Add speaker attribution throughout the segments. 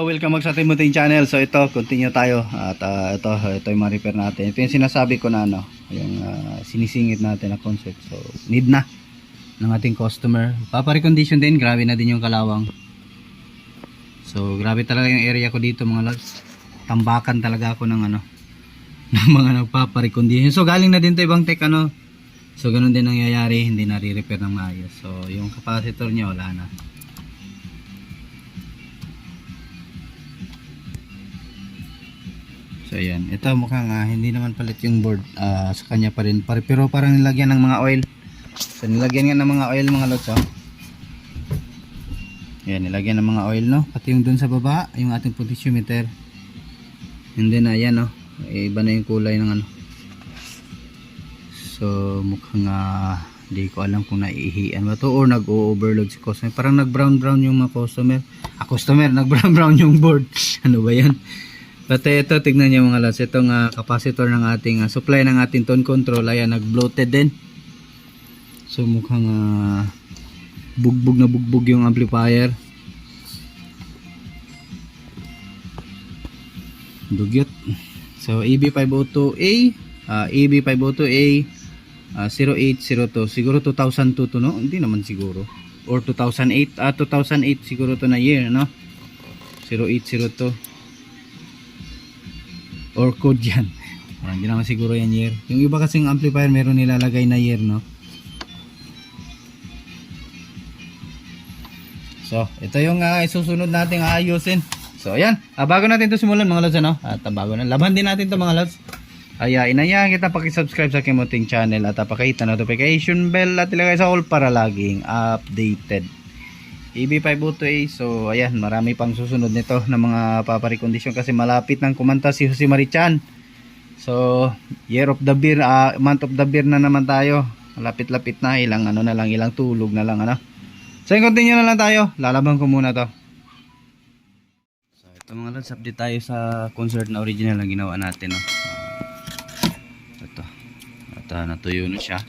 Speaker 1: So welcome back sa ating munting channel. So ito, continue tayo. At ito yung ma-repair natin. Ito yung sinasabi ko na ano, yung sinisingit natin na concept. So need na ng ating customer. Paparecondition din, grabe na din yung kalawang. So grabe talaga yung area ko dito mga lods. Tambakan talaga ako ng ano, ng mga nagpaparecondition. So galing na din to ibang tech ano. So ganun din nangyayari, hindi na re-repair ng maayos. So yung capacitor niya wala na. So ayan, ito mukhang hindi naman palit yung board, sa kanya pa rin, pero parang nilagyan ng mga oil. So nilagyan nga ng mga oil mga lods, oh. Ayan, nilagyan ng mga oil, no, pati yung dun sa baba, yung ating potentiometer. And then ayan, oh, iba na yung kulay ng ano. So mukhang di ko alam kung naiihian ba to or nag-overload si customer. Parang nag-brown yung mga customer, nag-brown yung board. Ano ba yan? Pati ito, tignan nyo mga lods, itong capacitor ng ating supply ng ating tone control, ayan, nag-bloated din. So mukhang bugbog na bugbog yung amplifier. Dugyot. So EB502A, EB502A 0802, siguro 2002 to, no? Hindi naman siguro, or 2008, 2008 siguro to na year, no? 0802 or code yan. Hindi naman siguro yan year. Yung iba kasing amplifier meron nilalagay na year, no? So ito yung isusunod nating aayusin. So ayan, bago natin to simulan mga lods, ano? At bago na, laban din natin to mga lods. Inayaan kita pakisubscribe sa aking munting channel at pakita notification bell at ilagay sa all para laging updated. EB502A. So ayan, marami pang susunod nito na mga paparecondition kasi malapit nang kumanta si Jose Marichan. So year of the beer, month of the beer na naman tayo. Malapit-lapit na, ilang ano na lang, ilang tulog na lang, ano. So continue na lang tayo, lalaban ko muna to. So ito mga lods, update tayo sa concert na original na ginawa natin, no. Ito at natuyo na siya.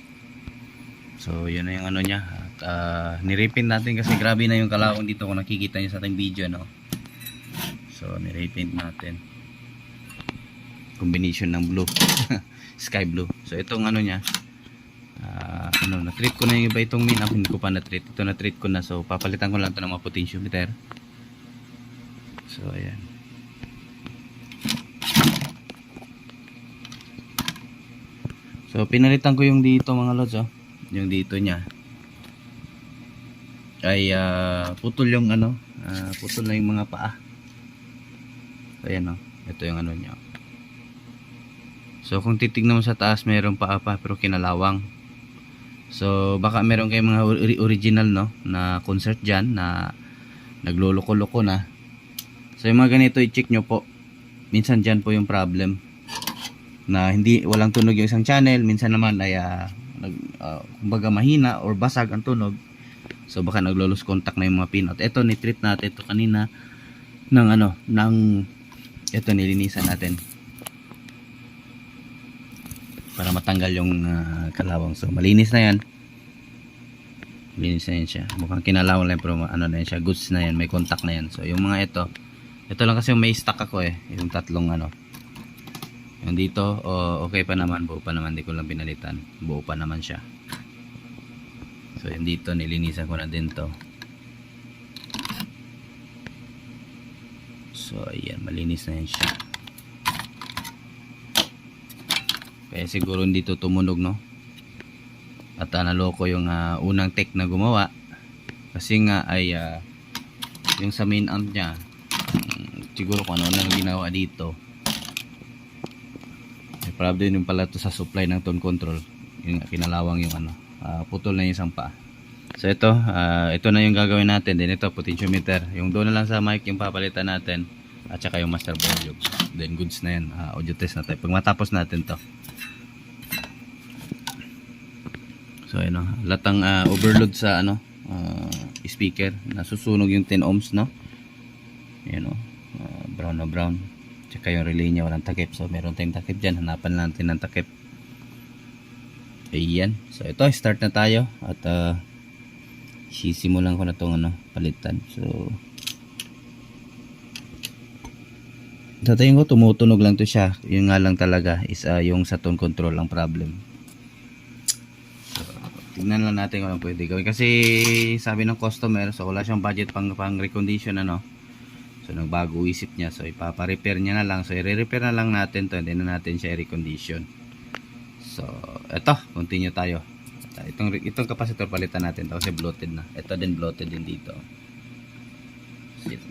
Speaker 1: So yun na yung ano niya. Nirepaint natin kasi grabe na yung kalawang dito kung nakikita nyo sa ating video, no. So nirepaint natin, combination ng blue sky blue. So itong ano nya, na-treat ko na yung iba, itong main amp hindi ko pa na-treat, ito na-treat ko na. So papalitan ko lang ito ng mga potentiometer. So ayan, so pinalitan ko yung dito mga lods, oh. Yung dito nya ay putol yung ano, putol na yung mga paa. So ayan, oh. Ito yung ano nya. So kung titignan mo sa taas mayroong paa pa pero kinalawang. So baka meron kayong mga original, no, na concert dyan na nagloloko-loko na. So yung mga ganito i-check nyo po. Minsan dyan po yung problem, na hindi, walang tunog yung isang channel. Minsan naman ay kumbaga mahina or basag ang tunog. So baka naglo-lose contact na yung mga pinout. Ito ni-treat natin ito kanina ng ano, ito nilinisan natin para matanggal yung kalawang. So malinis na yan. Malinis na yan siya. Mukhang kinalawang lang pero ano na yan siya, goods na yan, may contact na yan. So yung mga ito lang kasi yung may stock ako yung tatlong ano. Yung dito, okay pa naman, buo pa naman, di ko lang pinalitan. Buo pa naman siya. So yung dito nilinisan ko na din to. So ayan, malinis na yan siya. Kaya siguro dito tumunog, no. At naloko yung unang tech na gumawa. Kasi nga ay yung sa main amp nya, siguro kung ano nang ginawa dito. Probably yung pala to sa supply ng tone control, yung kinalawang yung ano, putol na yung isang paa. So ito na yung gagawin natin. Then ito potentiometer, yung doon na lang sa mic yung papalitan natin, at saka yung master volume. Then goods na yan, audio test na tayo pag matapos natin to. So ayun, latang overload sa ano, speaker, nasusunog yung 10 ohms, no. Ayan, brown na brown. Tsaka yung relay nya walang takip. So meron tayong takip dyan, hanapan natin ng takip. Ayan, so ito, start na tayo. At sisimulan ko na itong ano, palitan. So Sa tingin ko tumutunog lang to siya. Yun nga lang talaga is yung sa tone control ang problem. So, tingnan lang natin kung ano pwede gawin. Kasi sabi ng customer, so wala siyang budget pang recondition ano. So nagbago isip niya. So ipapa-repair niya na lang. So i-repair na lang natin to. Hindi na natin siya i-recondition. So eto, continue tayo. Itong capacitor palitan natin to kasi bloated na. Ito din bloated din dito.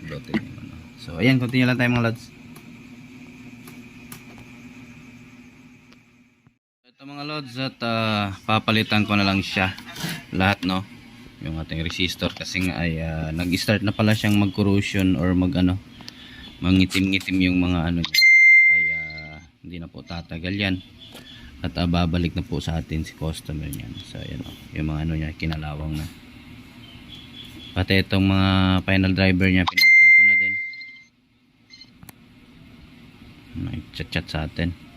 Speaker 1: Bloated din ano. So ayan, continue lang tayo mga lods. Mga lods at papalitan ko na lang siya lahat no yung ating resistor kasi nga ay nag-start na pala siyang mag-corrosion or mangitim-ngitim yung mga ano niya ay hindi na po tatagal yan at babalik na po sa atin si customer niyan. So ayan yung mga ano niya kinalawang na, pati itong mga final driver niya pinalitan ko na din. Nag-chat sa atin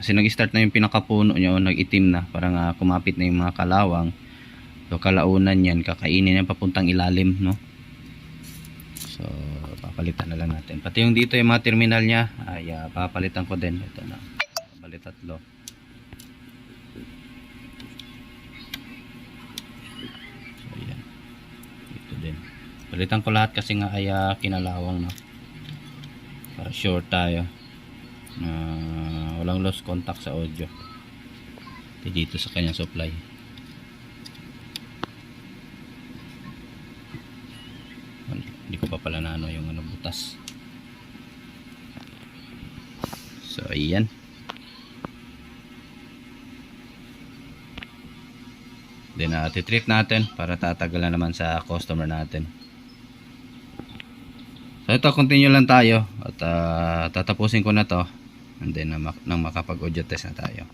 Speaker 1: kasi nag-start na yung pinakapuno niya o nag-itim na, parang kumapit na yung mga kalawang. So kalaunan yan, kakainin yan papuntang ilalim no. So papalitan na lang natin. Pati yung dito yung mga terminal niya ay papalitan ko din. Ito na, papalit tatlo. So yan, dito din palitan ko lahat kasi nga ay kinalawang no, para sure tayo walang lost contact sa audio dito sa kanyang supply. Hindi ko pa pala na yung butas. So ayan, then titreat natin para tatagalan naman sa customer natin. So ito, continue lang tayo at tatapusin ko na to and then nang makapag-audio test na tayo.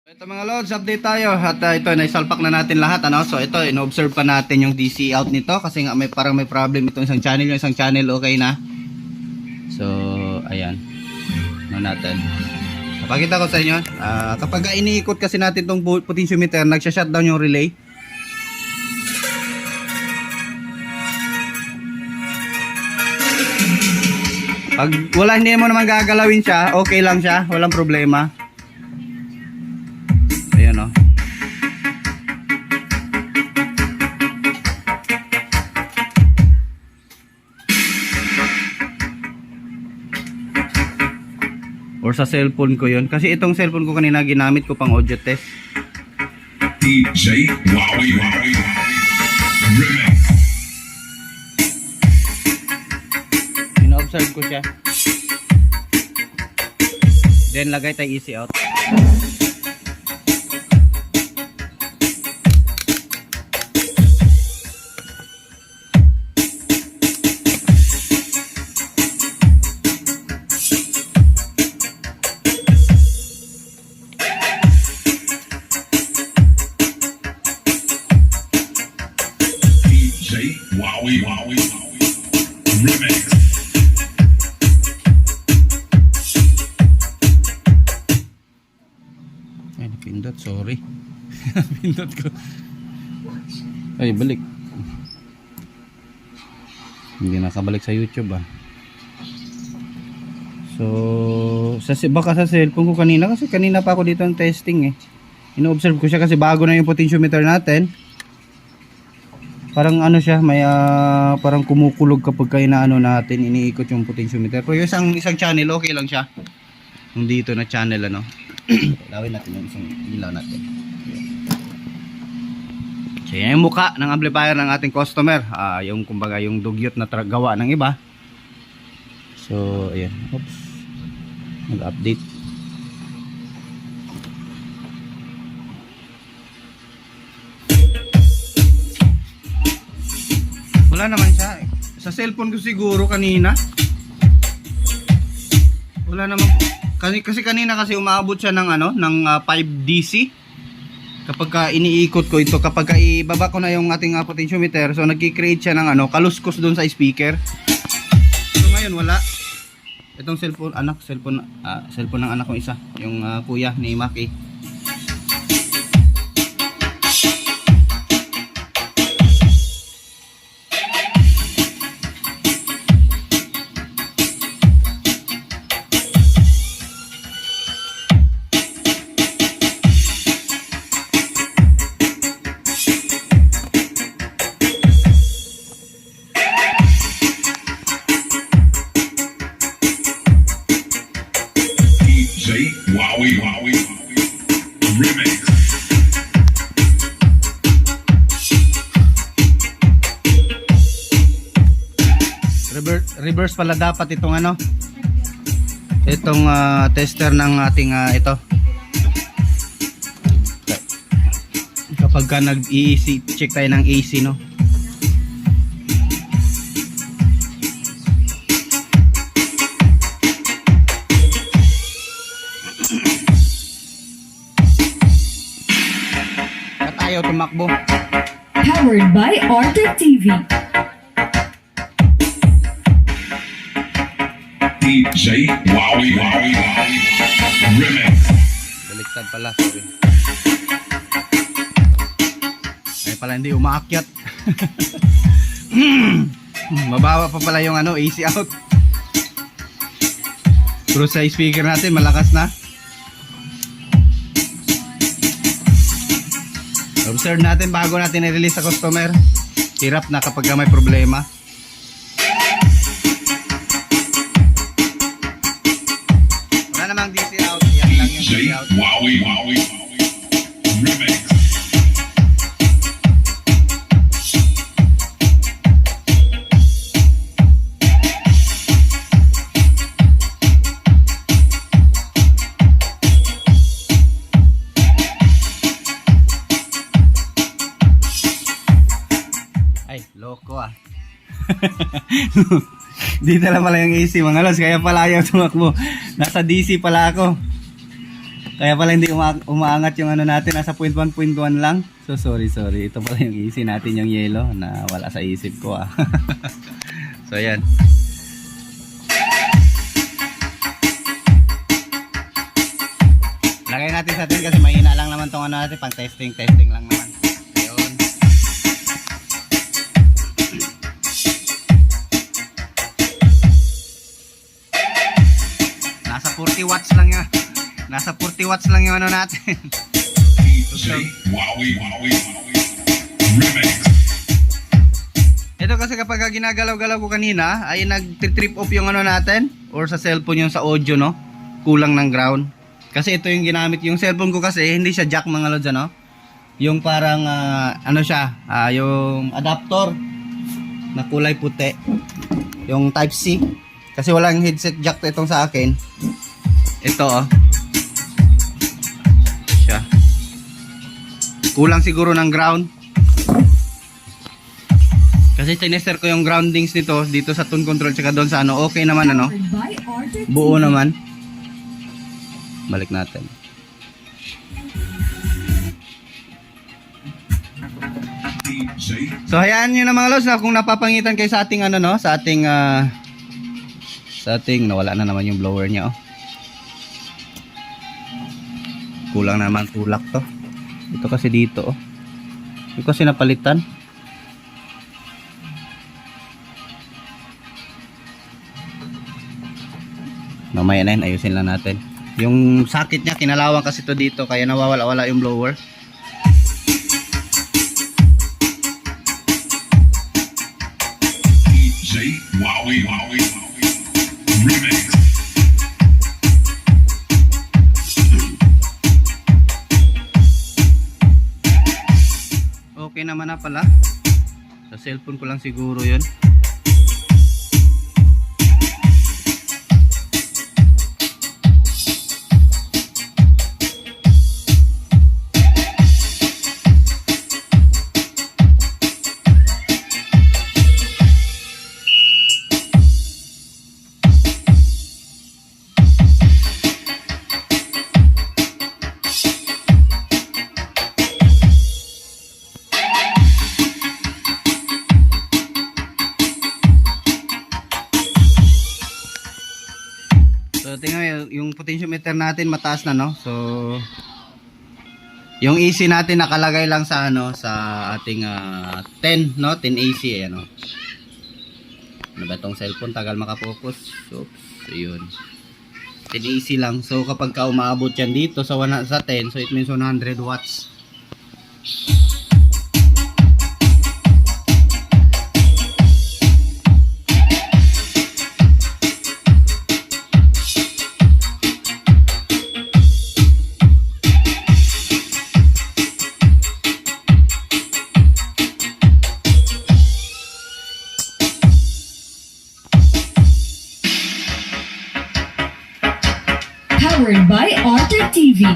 Speaker 1: Ito mga lods, update tayo at ito naisalpak na natin lahat ano. So ito ino-observe pa natin yung DC out nito kasi nga parang may problem itong isang channel, yung isang channel okay na. So ayan, ano natin, napakita ko sa inyo kapag iniikot kasi natin tong potentiometer, nagsha-shutdown yung relay. Pag wala, hindi mo naman gagalawin siya, okay lang siya, walang problema. Ayan o. Or sa cellphone ko yun. Kasi itong cellphone ko kanina ginamit ko pang audio test. DJ Wowie Wowie Remix. Ina-observe ko siya. Then lagay tayo easy out.
Speaker 2: Wowie Wowie Remix.
Speaker 1: Ay, napindot, sorry. Napindot ko. Ay, balik. Hindi nakabalik sa YouTube ah. So, baka sa cellphone ko kanina kasi kanina pa ako dito ng testing eh. Ino-observe ko siya kasi bago na yung potentiometer natin. Parang ano siya, may parang kumukulog kapag inaano natin, iniikot yung potentiometer. Pero yung isang channel, okay lang siya. Yung dito na channel, ano. Lawin natin yung isang ilaw natin. So yan yung mukha ng amplifier ng ating customer. Yung kumbaga yung dugyot na gawa ng iba. So ayan, oops, nag-update. Wala naman siya. Sa cellphone ko siguro kanina. Wala naman. Kasi kanina kasi umaabot siya ng ano, ng 5 DC. Kapag iniikot ko ito, kapag ibaba ko na yung ating potentiometer, so nagki-create siya ng ano, kaluskos doon sa speaker. So ngayon wala. Itong cellphone ng anak ko isa, yung kuya ni Maki. reverse pala dapat itong ano, itong tester ng ating ito. Kapag ka nag-AC, check tayo ng AC, no? At ayaw tumakbo.
Speaker 3: Powered by Arthur TV.
Speaker 2: DJ Wowie Wowie Wowie Remix.
Speaker 1: Baliktad pala, sorry. Ay pala hindi umaakyat. Mababa pa pala yung ano, AC out. Pero sa speaker natin malakas na. Observe natin bago natin i-release sa customer. Hirap na kapag may problema. Wala namang DC out. Yan lang yung DC
Speaker 2: DJ
Speaker 1: out.
Speaker 2: Wowie Wowie Remix.
Speaker 1: Ay, loko ah. Dito lang pala yung AC mga lods. Kaya pala ayaw tumakbo. Nasa DC pala ako. Kaya pala hindi umaangat yung ano natin. Nasa 0.1.1 lang. So sorry. Ito pala yung AC natin, yung yellow. Na wala sa isip ko ah. So yan. Lagay natin sa atin kasi mahina lang naman tong ano natin. Pang testing lang naman. Ayun. Nasa 40 watts lang yan. Nasa 40 watts lang yung ano natin.
Speaker 2: DJ Wowie Wowie Remix.
Speaker 1: Ito kasi kapag ginagalaw-galaw ko kanina ay nag-trip off yung ano natin or sa cellphone yung sa audio, no? Kulang ng ground. Kasi ito yung ginamit yung cellphone ko kasi hindi siya jack mga lods, ano? Yung parang ano siya, yung adapter na kulay puti. Yung type C. Kasi walang headset jack itong sa akin. Ito oh. Siya. Kulang siguro ng ground. Kasi tinester ko yung groundings nito dito sa tone control tsaka doon sa ano, okay naman ano.
Speaker 3: Powered by Arthur
Speaker 1: Buo
Speaker 3: TV.
Speaker 1: naman. Balik natin.
Speaker 2: DJ
Speaker 1: So hayaan nyo na mga lods na kung napapangitan kayo sa ating ano no, sa ating nawala na naman yung blower niya oh. Kulang naman tulak to. Ito kasi dito oh. Ito kasi napalitan. Mamaya na yun, ayusin lang natin. Yung socket niya, kinalawang kasi to dito, kaya nawawala-wala yung blower.
Speaker 2: DJ Wowie Wowie Remix.
Speaker 1: Okay naman na pala. Sa cellphone ko lang siguro yun. So tingnan yung potentiometer natin mataas na no. So yung AC natin nakalagay lang sa ano sa ating 10 no, 10 AC ayan no. Ano ba tong cellphone tagal makapokus. Oops, ayun. 10 AC lang. So kapag ka umaabot yan dito sa 10, so it means 100 watts.
Speaker 3: TV.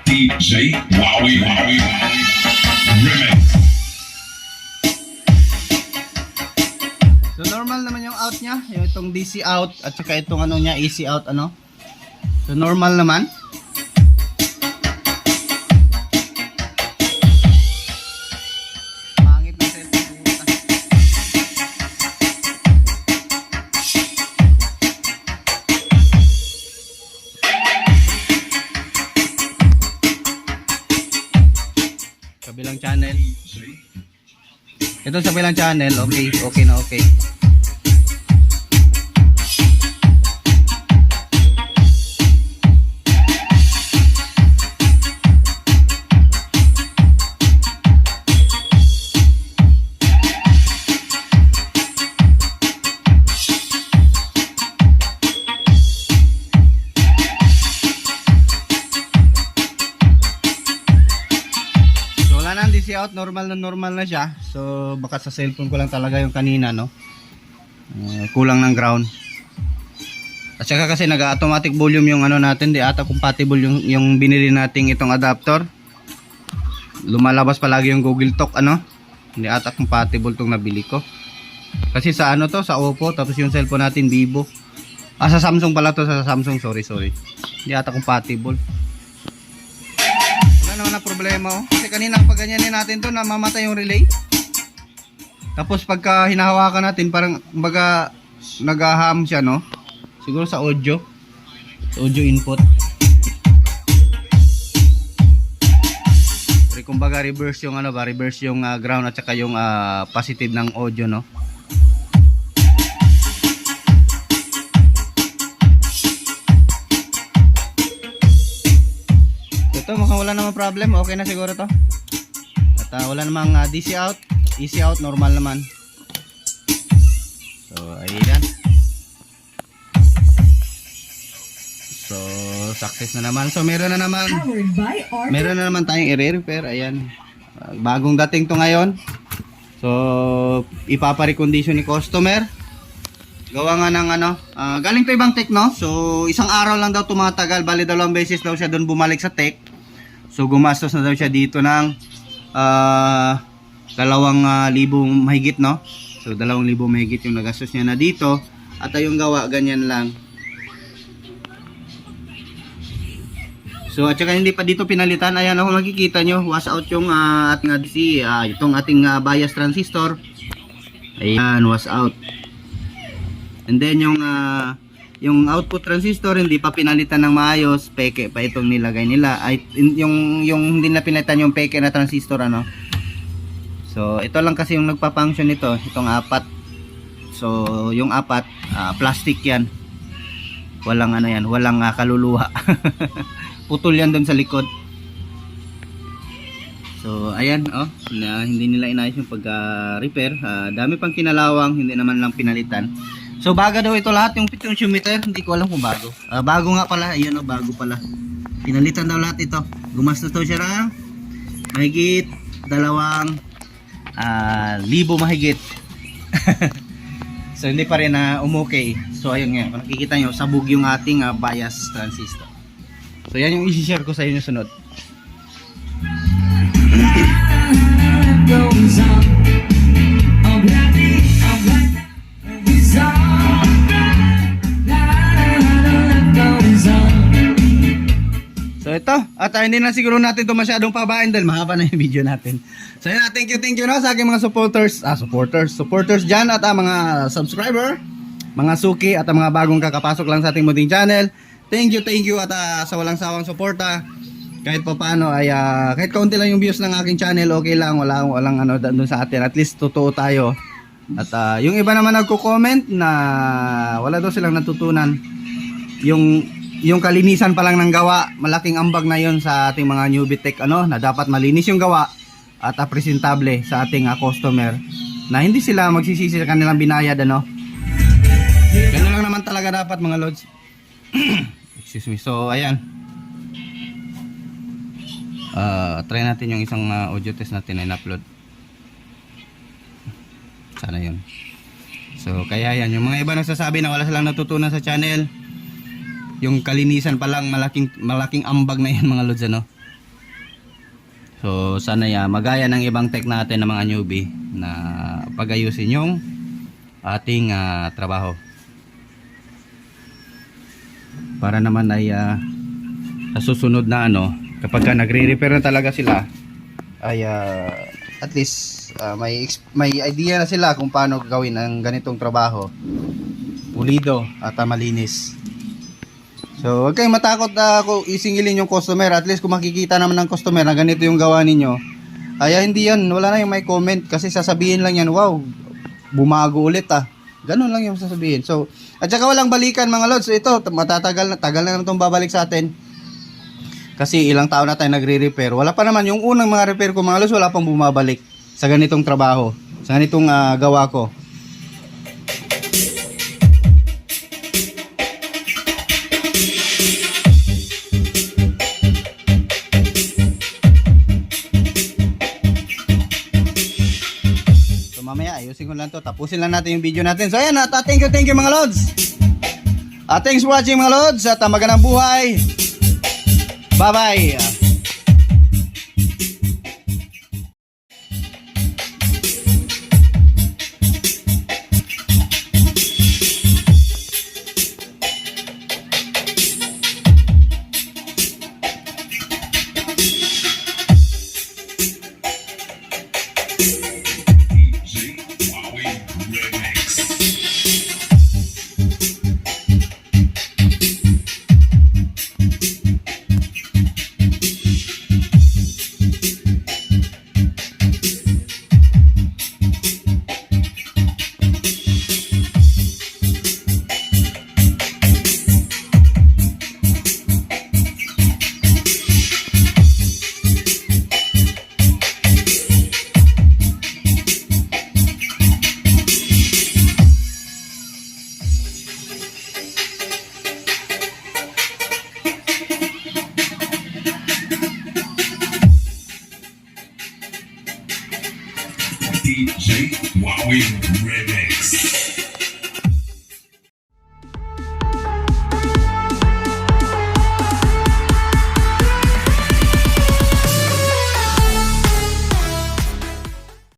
Speaker 2: DJ Wowie Wowie Remix.
Speaker 1: So normal naman yung out niya, yung itong DC out at saka itong ano niya, AC out ano. So normal naman. Pangit na cellphone puta. Kabilang channel. Ito sa kabilang channel, okay na okay. DC out, normal na siya. So baka sa cellphone ko lang talaga yung kanina, no. Kulang ng ground. At saka kasi nag-automatic volume yung ano natin, di ata compatible yung binili nating itong adapter. Lumalabas palagi yung Google Talk ano. Hindi ata compatible tong nabili ko. Kasi sa ano to, sa Oppo, tapos yung cellphone natin Vivo. Sa Samsung pala to, sa Samsung, sorry. Hindi ata compatible. Wala naman na problema oh. Kasi kanina pag ganyanin natin to, namamatay yung relay. Tapos pagka hinahawakan natin, parang kumbaga nag-ham siya, no? Siguro sa audio. Sa audio input. Pero kumbaga reverse yung ano ba, reverse yung ground at saka yung positive ng audio, no? Ito mukhang wala namang problem, okay na siguro to. At wala namang DC out, easy out, normal naman. So ayan. So success na naman. So meron na naman tayong i-repair. Ayan, bagong dating to ngayon. So ipapa-recondition ni customer. Gawa nga ng ano, galing to ibang tech, no? So isang araw lang daw tumatagal, bali 2 beses daw siya doon bumalik sa tech. So gumastos na daw siya dito ng 2,000 mahigit, no? So 2,000 mahigit yung nagastos niya na dito. At yung gawa ganyan lang. So at saka hindi pa dito pinalitan. Ayan ako, makikita nyo, wash out yung ating DC, itong ating bias transistor. Ayan, wash out. And then yung output transistor hindi pa pinalitan ng maayos, peke pa itong nilagay nila. Ay yung hindi na pinalitan yung peke na transistor, ano. So ito lang kasi yung nagpa-function nito, itong 4. So yung 4 plastic yan. Walang ano yan, walang kaluluwa. Putol yan doon sa likod. So ayan, oh, hindi nila inayos yung pagka-repair. Dami pang kinalawang, hindi naman lang pinalitan. So bago daw ito lahat, yung potentiometer, hindi ko alam kung bago. Bago nga pala, ayun oh, bago pala. Pinalitan daw lahat ito. Gumastos daw siya ng mahigit 2,000 mahigit. So hindi pa rin umukay. So ayun nga, kung nakikita nyo, sabog yung ating bias transistor. So yan yung i-share ko sa inyo sunod. So ito, at hindi na siguro natin ito masyadong pabain dahil mahaba na yung video natin. So yun, thank you no, sa aking mga supporters dyan at mga subscriber, mga suki at mga bagong kakapasok lang sa ating munting channel. Thank you at sa walang sawang suporta. Kahit pa paano ay kahit kaunti lang yung views ng aking channel, okay lang, walang ano doon sa atin. At least totoo tayo. At yung iba naman nagko-comment na wala daw silang natutunan. Yung kalinisan pa lang ng gawa, malaking ambag na yon sa ating mga newbie tech, ano, na dapat malinis yung gawa at presentable sa ating customer, na hindi sila magsisisi sa kanilang binayad, ano. Ganun lang naman talaga dapat, mga lods. Excuse me. So ayan, try natin yung isang audio test natin na in-upload. Sana yun. So kaya yan, yung mga iba nagsasabi na wala silang natutunan sa channel, yung kalinisan pa lang malaking ambag na yan mga lods, ano. So sana magaya ng ibang tech natin ng mga newbie na pagayusin yung ating trabaho. Para naman ay sa susunod na ano, kapag nagre-repair na talaga sila, ay at least may idea na sila kung paano gawin ang ganitong trabaho. Pulido at malinis. So huwag kayong matakot na isingilin yung customer. At least kung makikita naman ng customer na ganito yung gawa ninyo, ay hindi yan, wala na yung may comment. Kasi sasabihin lang yan, wow, bumago ulit ganun lang yung sasabihin. So at saka walang balikan mga lods. So, ito tagal na naman itong babalik sa atin. Kasi ilang taon na tayo nagre-repair. Wala pa naman yung unang mga repair ko mga lods, wala pang bumabalik sa ganitong trabaho, sa ganitong gawa ko. So mamaya ayusin ko lang to, tapusin lang natin yung video natin. So ayan, thank you mga lods. Thanks for watching mga lods, at magandang buhay. Bye bye.
Speaker 2: DJ Wowie Remix. DJ Wowie Remix.